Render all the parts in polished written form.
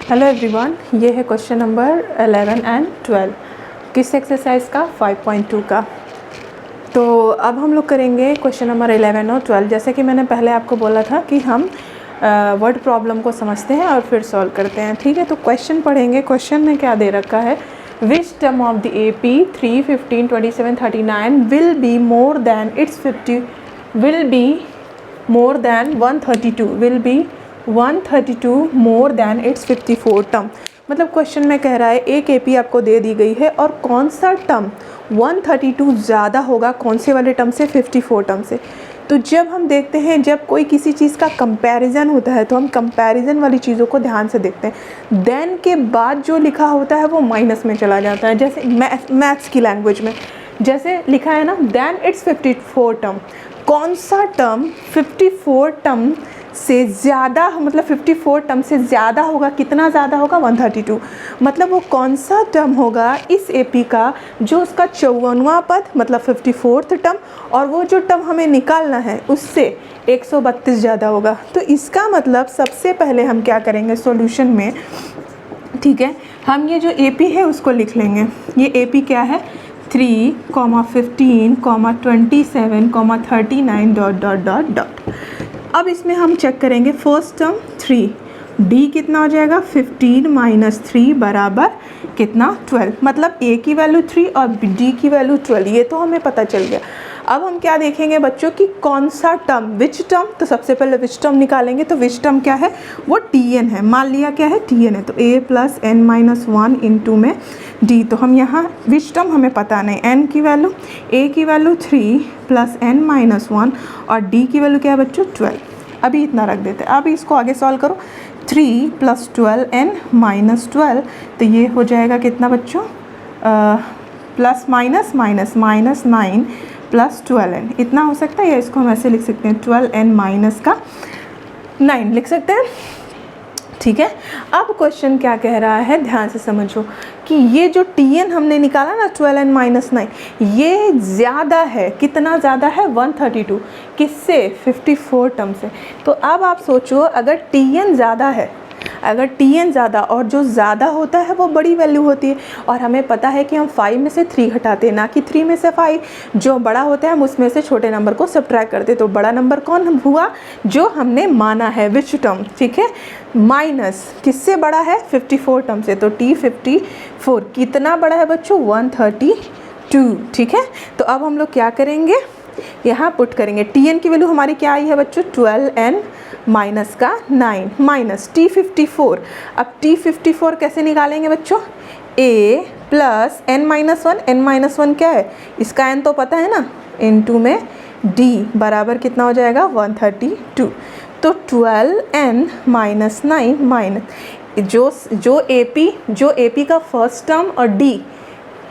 Hello everyone, ये है question number 11 and 12 किस एक्सरसाइज का 5.2 का। तो अब हम लोग करेंगे क्वेश्चन नंबर 11 और 12। जैसे कि मैंने पहले आपको बोला था कि हम वर्ड प्रॉब्लम को समझते हैं और फिर सॉल्व करते हैं, ठीक है। तो क्वेश्चन पढ़ेंगे। क्वेश्चन में क्या दे रखा है, which term of the AP 3, 15, 27, 39 will be more than it's 50 will be more than 132 will be 132 more than it's 54 term. मतलब क्वेश्चन में कह रहा है एक AP आपको दे दी गई है और कौन सा टर्म 132 ज़्यादा होगा कौन से वाले टर्म से, 54 टर्म से। तो जब हम देखते हैं जब कोई किसी चीज़ का कंपैरिजन होता है तो हम कंपैरिजन वाली चीज़ों को ध्यान से देखते हैं। देन के बाद जो लिखा होता है वो माइनस में चला जाता है। जैसे मैथ्स की लैंग्वेज में जैसे लिखा है ना, देन इट्स 54 टर्म। कौन सा टर्म 54 टर्म से ज़्यादा, मतलब 54 टर्म से ज़्यादा होगा, कितना ज़्यादा होगा 132। मतलब वो कौन सा टर्म होगा इस AP का जो उसका 54वां पद मतलब 54th टर्म और वो जो टर्म हमें निकालना है उससे 132 ज़्यादा होगा। तो इसका मतलब सबसे पहले हम क्या करेंगे सॉल्यूशन में, ठीक है, हम ये जो AP है उसको लिख लेंगे। ये AP क्या है, 3, 15, 27, 39 डॉट डॉट डॉट डॉट। अब इसमें हम चेक करेंगे फर्स्ट टर्म 3, D कितना हो जाएगा 15 माइनस 3 बराबर कितना 12। मतलब A की वैल्यू 3 और D की वैल्यू 12, ये तो हमें पता चल गया। अब हम क्या देखेंगे बच्चों कि कौन सा टर्म, विच टर्म। तो सबसे पहले विच टर्म निकालेंगे। तो विच टर्म क्या है, वो Tn है। मान लिया क्या है, Tn है। तो A plus n minus 1 into में D। तो हम यहाँ विच टर्म हमें पता नहीं, n की वैल्यू, A की वैल्यू 3 प्लस n माइनस 1 और D की वैल्यू क्या है बच्चों 12। अभी इतना रख देते हैं। अब इसको आगे सॉल्व करो, 3 प्लस 12n माइनस 12। तो ये हो जाएगा कितना बच्चों, plus minus minus minus 9 plus 12n। इतना हो सकता है या इसको हम ऐसे लिख सकते हैं 12n माइनस का 9 लिख सकते हैं, ठीक है। अब क्वेश्चन क्या कह रहा है, ध्यान से समझो कि ये जो Tn हमने निकाला ना 12n माइनस 9, ये ज़्यादा है। कितना ज़्यादा है 132, किससे 54 टर्म से। तो अब आप सोचो अगर Tn ज़्यादा है, अगर Tn ज़्यादा और जो ज़्यादा होता है वो बड़ी वैल्यू होती है और हमें पता है कि हम 5 में से 3 घटाते हैं, ना कि 3 में से 5। जो बड़ा होता है हम उसमें से छोटे नंबर को सब्ट्रैक्ट करते। तो बड़ा नंबर कौन हुआ, जो हमने माना है विच टर्म, ठीक है। माइनस किससे बड़ा है 54 टर्म से। तो T54 कितना बड़ा है बच्चों 132, ठीक है। तो अब हम लोग क्या करेंगे, यहाँ पुट करेंगे। Tn की वैल्यू हमारी क्या आई है बच्चों 12n माइनस का 9 माइनस T54। अब T54 कैसे निकालेंगे बच्चों, A plus n minus 1, n minus 1 क्या है, इसका n तो पता है ना, इनटू में D बराबर कितना हो जाएगा 132। तो 12n माइनस 9 माइनस जो AP का फर्स्ट टर्म और D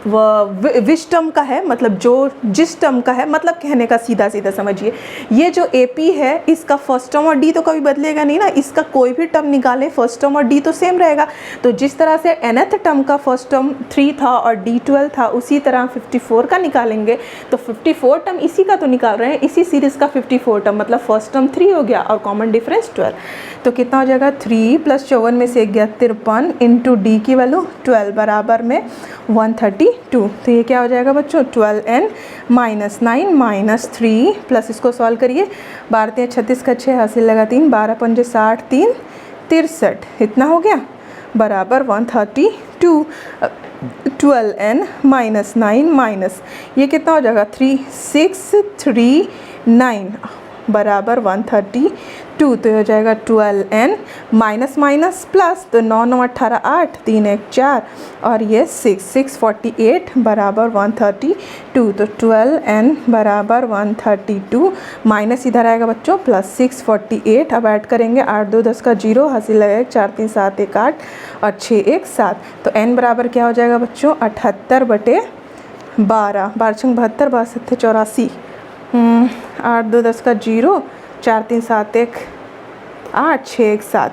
विच टर्म का है, मतलब जो जिस टर्म का है, मतलब कहने का सीधा सीधा समझिए, ये जो AP है इसका फर्स्ट टर्म और D तो कभी बदलेगा नहीं ना। इसका कोई भी टर्म निकाले फर्स्ट टर्म और D तो सेम रहेगा। तो जिस तरह से nth टर्म का फर्स्ट टर्म 3 था और D 12 था, उसी तरह 54 का निकालेंगे। तो 54 टर्म इसी का तो निकाल रहे हैं, इसी सीरीज़ का 54 टर्म, मतलब फर्स्ट टर्म 3 हो गया और कॉमन डिफरेंस 12। तो कितना हो जाएगा 3 प्लस 54 में से गया 53 इंटू D की वैल्यू 12 बराबर में 132। तो ये क्या हो जाएगा बच्चों 12n माइनस 9 माइनस 3 प्लस इसको सॉल्व करिए। 12 3 36 का 6 हासिल लगा 3, 12 पंजे 60, 3 63, इतना हो गया बराबर 132। 12n माइनस 9 माइनस ये कितना हो जाएगा 3639 बराबर 132। तो हो जाएगा 12n माइनस माइनस प्लस, तो 9 9 18 8, 3 1 4 और ये 648 बराबर 132। तो 12n बराबर 132 माइनस इधर आएगा बच्चों प्लस 648। अब ऐड करेंगे 8 2 10 का 0 हासिल लगेगा 4 3 7 1 8 और 6 1 7। तो n बराबर क्या हो जाएगा बच्चों 78/12, 12 72 72 84, 8 2 10 का 0 4 3 7 1 8 6 1 7।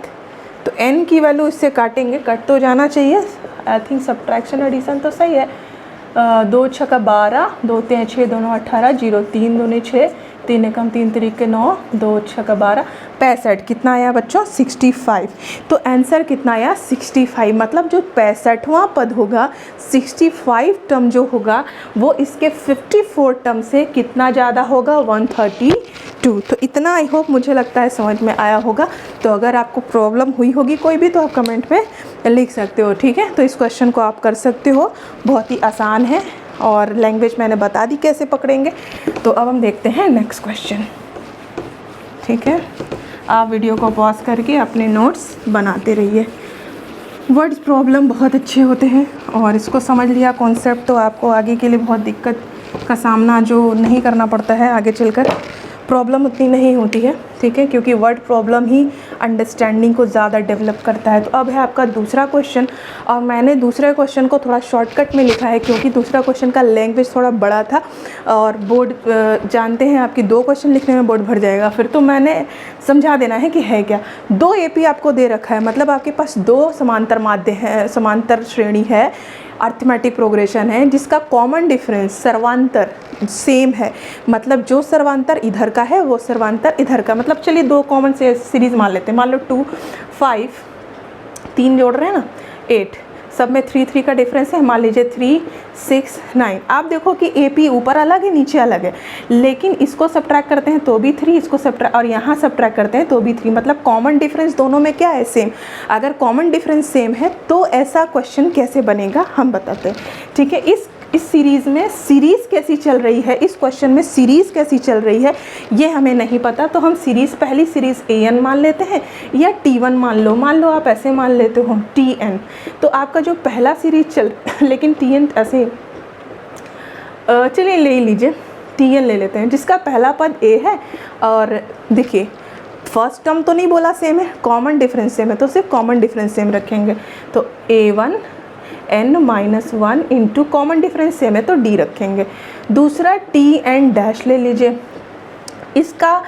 तो n की वैल्यू इससे काटेंगे, कट तो जाना चाहिए। आई थिंक सब्ट्रैक्शन एडिशन तो सही है। 2 6 का 12, 2 3 6 दोनों 18, 0 3 2 6 3 एकम 3 तरीके 9, 2 छक्का 12, 65। कितना आया बच्चों? 65। तो आंसर कितना आया? 65। मतलब जो 65वां पद होगा, 65 टर्म जो होगा वो इसके 54 टर्म से कितना ज़्यादा होगा? 132। तो इतना आई होप मुझे लगता है समझ में आया होगा। तो अगर आपको प्रॉब्लम हुई होगी कोई भी तो आप कमेंट में लिख सकते हो, ठीक है। तो इस क्वेश्चन को आप कर सकते हो, बहुत ही आसान है और लैंग्वेज मैंने बता दी कैसे पकड़ेंगे। तो अब हम देखते हैं नेक्स्ट क्वेश्चन, ठीक है। आप वीडियो को पॉज करके अपने नोट्स बनाते रहिए। वर्ड्स प्रॉब्लम बहुत अच्छे होते हैं और इसको समझ लिया कॉन्सेप्ट तो आपको आगे के लिए बहुत दिक्कत का सामना जो नहीं करना पड़ता है, आगे चलकर प्रॉब्लम उतनी नहीं होती है, ठीक है, क्योंकि वर्ड प्रॉब्लम ही अंडरस्टैंडिंग को ज़्यादा डेवलप करता है। तो अब है आपका दूसरा क्वेश्चन और मैंने दूसरे क्वेश्चन को थोड़ा शॉर्टकट में लिखा है क्योंकि दूसरा क्वेश्चन का लैंग्वेज थोड़ा बड़ा था और बोर्ड जानते हैं आपकी 2 क्वेश्चन लिखने में बोर्ड भर जाएगा फिर, तो मैंने समझा देना है कि है क्या। 2 AP आपको दे रखा है, मतलब आपके पास 2 समांतर माध्य हैं, समांतर श्रेणी है, अर्थमेटिक प्रोग्रेशन है जिसका कॉमन डिफरेंस सर्वांतर सेम है। मतलब जो सर्वांतर इधर का है वो सर्वांतर इधर का, मतलब चलिए 2 कॉमन से सीरीज मान लेते हैं। मान लो 2 5 3 जोड़ रहे हैं ना 8, सब में 3 3 का डिफरेंस है। मान लीजिए 3 6 9। आप देखो कि AP ऊपर अलग है नीचे अलग है, लेकिन इसको सब्ट्रैक्ट करते हैं तो भी 3, इसको सब्ट्रैक्ट और यहाँ सब्ट्रैक्ट करते हैं तो भी 3, मतलब कॉमन डिफरेंस दोनों में क्या है? सेम। अगर कॉमन डिफरेंस सेम है तो ऐसा क्वेश्चन कैसे बनेगा हम बताते हैं, ठीक है। इस सीरीज़ में सीरीज़ कैसी चल रही है, इस क्वेश्चन में सीरीज़ कैसी चल रही है ये हमें नहीं पता, तो हम सीरीज़ पहली सीरीज़ AN मान लेते हैं या T1 मान लो आप ऐसे मान लेते हो TN। तो आपका जो पहला सीरीज चल लेकिन TN ऐसे चलिए ले लीजिए TN ले लेते हैं जिसका पहला पद A है और देखिए फर्स्ट टर्म तो नहीं बोला सेम है, कॉमन डिफरेंस सेम है तो सिर्फ कॉमन डिफरेंस सेम रखेंगे। तो A1 n-1 into common difference same है तो D रखेंगे। दूसरा TN डैश ले लीजिए, इसका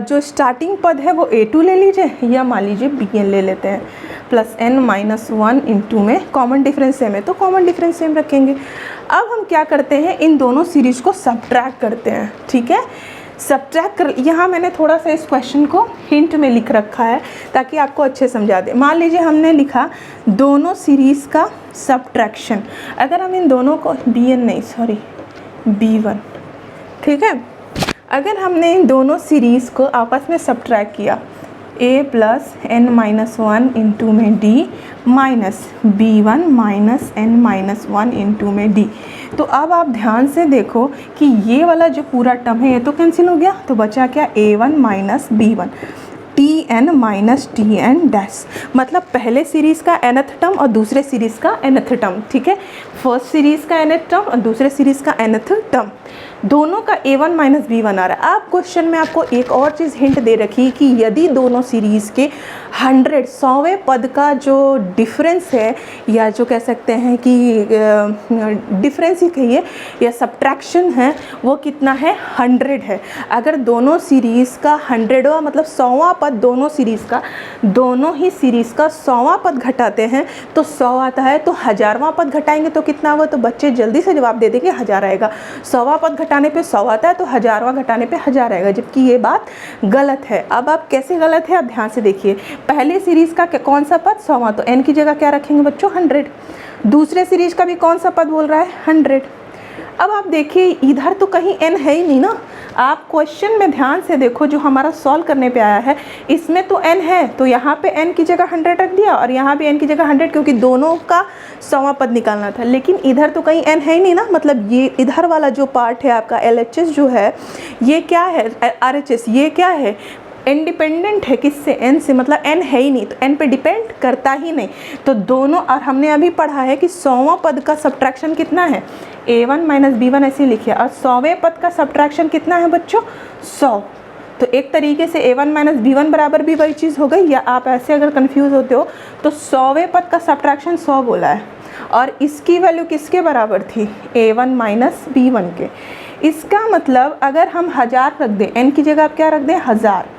जो स्टार्टिंग पद है वो A2 ले लीजिए या मान लीजिए BN ले लेते हैं, प्लस n-1 इंटू में कॉमन डिफरेंस सेम है तो कॉमन डिफरेंस सेम रखेंगे। अब हम क्या करते हैं, इन दोनों सीरीज को सब्ट्रैक्ट करते हैं, ठीक है। सब्ट्रैक्ट कर, यहाँ मैंने थोड़ा सा इस क्वेश्चन को हिंट में लिख रखा है ताकि आपको अच्छे समझा दे। मान लीजिए हमने लिखा दोनों सीरीज़ का सब्ट्रैक्शन, अगर हम इन दोनों को B1, ठीक है, अगर हमने इन दोनों सीरीज़ को आपस में सब्ट्रैक्ट किया A प्लस n-1 इंटू में D minus B1 minus n-1 into में D, तो अब आप ध्यान से देखो कि ये वाला जो पूरा टर्म है ये तो कैंसिल हो गया, तो बचा क्या? A1 minus B1, TN minus TN dash, मतलब पहले सीरीज़ का nth टर्म और दूसरे सीरीज़ का nth टर्म, ठीक है। फर्स्ट सीरीज़ का nth टर्म और दूसरे सीरीज़ का nth टर्म, दोनों का A1 माइनस B1 आ रहा है। आप क्वेश्चन में आपको एक और चीज़ हिंट दे रखी कि यदि दोनों सीरीज़ के 100वें पद का जो डिफरेंस है या जो कह सकते हैं कि डिफरेंस ही कहिए या सब्ट्रैक्शन है वो कितना है? 100 है। अगर दोनों सीरीज़ का 100वां मतलब 100वां पद दोनों ही सीरीज़ का 100वां पद घटाते हैं तो 100 आता है, तो 1000वां पद घटाएंगे तो कितना हुआ? तो बच्चे जल्दी से जवाब दे देंगे 1000 आएगा। 100वां पद घटाने पे 100 आता है तो 1000वां घटाने पे 1000 आएगा, जबकि ये बात गलत है। अब आप कैसे गलत है आप ध्यान से देखिए, पहले सीरीज़ का कौन सा पद? 100वां, तो n की जगह क्या रखेंगे बच्चों? 100। दूसरे सीरीज़ का भी कौन सा पद बोल रहा है? 100। अब आप देखिए इधर तो कहीं n है ही नहीं ना, आप क्वेश्चन में ध्यान से देखो जो हमारा सॉल्व करने पे आया है इसमें तो n है, तो यहाँ पे n की जगह 100 रख दिया और यहाँ भी n की जगह 100 क्योंकि दोनों का 100वां पद निकालना था। लेकिन इधर तो कहीं n है ही नहीं ना, मतलब ये इधर वाला जो पार्ट है आपका LHS जो है ये क्या है? RHS ये क्या है? इंडिपेंडेंट है किससे? n से, मतलब n है ही नहीं तो n पे डिपेंड करता ही नहीं। तो दोनों, और हमने अभी पढ़ा है कि 100वां पद का सब्ट्रैक्शन कितना है? A1 माइनस B1 ऐसे लिखिए, और 100वें पद का सब्ट्रैक्शन कितना है बच्चों? 100। तो एक तरीके से A1 माइनस B1 बराबर भी वही चीज़ हो गई, या आप ऐसे अगर कंफ्यूज होते हो तो 100वें पद का सब्ट्रैक्शन 100 बोला है और इसकी वैल्यू किसके बराबर थी? A1 माइनस B1 के। इसका मतलब अगर हम 1000 रख दें, n की जगह आप क्या रख दें? 1000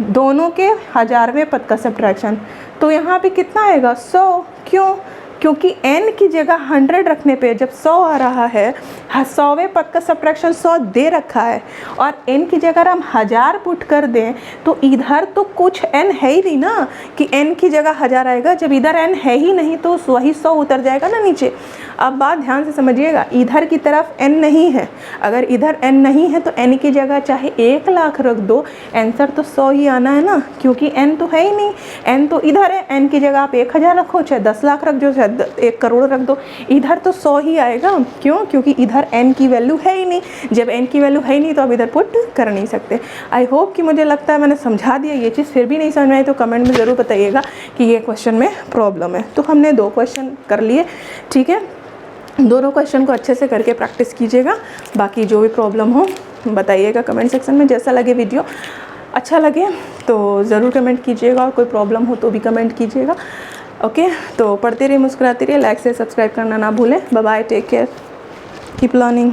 दोनों के 1000वें पद का सब्ट्रैक्शन, तो यहाँ पे कितना आएगा? 100। क्यों? क्योंकि n की जगह 100 रखने पे जब 100 आ रहा है, 100वें पद का सब्ट्रैक्शन 100 दे रखा है, और n की जगह हम 1000 पुट कर दें तो इधर तो कुछ n है ही नहीं ना कि n की जगह 1000 आएगा। जब इधर n है ही नहीं तो वही 100 उतर जाएगा ना नीचे। अब बात ध्यान से समझिएगा, इधर की तरफ n नहीं है, अगर इधर n नहीं है तो n की जगह चाहे 1 लाख रख दो, आंसर तो 100 ही आना है ना, क्योंकि n तो है ही नहीं, n तो इधर है। n की जगह आप 1000 रखो, चाहे 10 लाख रख दो, चाहे 1 करोड़ रख दो, इधर तो 100 ही आएगा। क्यों? क्योंकि इधर n की वैल्यू है ही नहीं। जब n की वैल्यू है ही नहीं तो आप इधर पुट कर नहीं सकते। आई होप कि मुझे लगता है मैंने समझा दिया ये चीज़। फिर भी नहीं समझ में आई तो कमेंट में ज़रूर बताइएगा कि ये क्वेश्चन में प्रॉब्लम है। तो हमने 2 क्वेश्चन कर लिए, ठीक है। दोनों क्वेश्चन को अच्छे से करके प्रैक्टिस कीजिएगा। बाकी जो भी प्रॉब्लम हो बताइएगा कमेंट सेक्शन में। जैसा लगे वीडियो अच्छा लगे तो ज़रूर कमेंट कीजिएगा, और कोई प्रॉब्लम हो तो भी कमेंट कीजिएगा। ओके, तो पढ़ते रहिए, मुस्कुराते रहिए, लाइक से सब्सक्राइब करना ना भूलें। Bye bye, take care, keep learning.